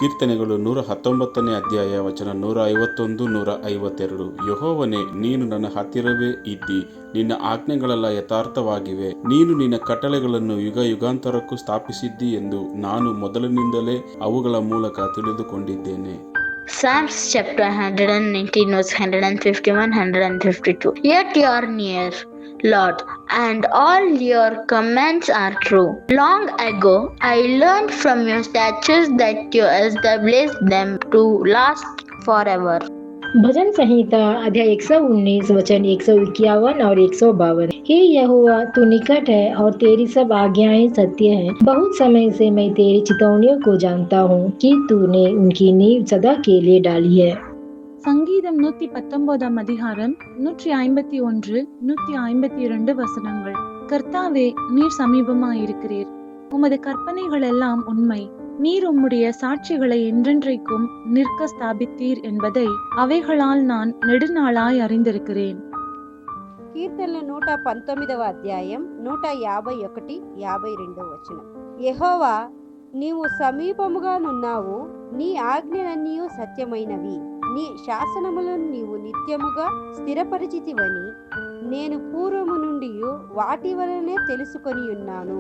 ಕೀರ್ತನೆಗಳು 119 ಅಧ್ಯಾಯ ವಚನ 151 152. ಯೆಹೋವನೇ, ನೀನು ನನ್ನ ಹತ್ತಿರವೇ ಇದ್ದಿ, ನಿನ್ನ ಆಜ್ಞೆಗಳೆಲ್ಲ ಯಥಾರ್ಥವಾಗಿವೆ. ನೀನು ನಿನ್ನ ಕಟ್ಟಳೆಗಳನ್ನು ಯುಗ ಯುಗಾಂತರಕ್ಕೂ ಸ್ಥಾಪಿಸಿದ್ದಿ ಎಂದು ನಾನು ಮೊದಲಿನಿಂದಲೇ ಅವುಗಳ ಮೂಲಕ ತಿಳಿದುಕೊಂಡಿದ್ದೇನೆ. Psalms chapter 119 verse 151 152. Yet you are near, Lord, and all your commands are true. Long ago I learned from your statutes that you established them to last forever. भजन संहिता अध्याय 119 वचन 151 और 152। हे यहोवा, तू निकट है और तेरी सब आज्ञाएं सत्य हैं। बहुत समय से मैं तेरी चितौनियों को जानता हूँ कि तूने उनकी नींव सदा के लिए डाली है। சங்கீதம் 119 அதிகாரம் 151 152 வசனங்கள். கர்த்தாவே, நீர் சமீபமாயிருக்கிறீர். உமது கற்பனைகள் எல்லாம் உண்மை. நீர் உம்முடைய சாட்சிகளை என்றென்றைக்கும் நிற்க ஸ்தாபித்தீர் என்பதை அவைகளால் நான் நெடுநாளாய் அறிந்திருக்கிறேன். కీర్తనలు 119వ అధ్యాయం 151 52 వచనం. యెహోవా, నీవు సమీపముగానున్నావు, నీ ఆజ్ఞలన్నీయు సత్యమైనవి, నీ శాసనములను నీవు నిత్యముగా స్థిరపరిచితివని నేను పూర్వము నుండి వాటి వలనే తెలుసుకొని ఉన్నాను.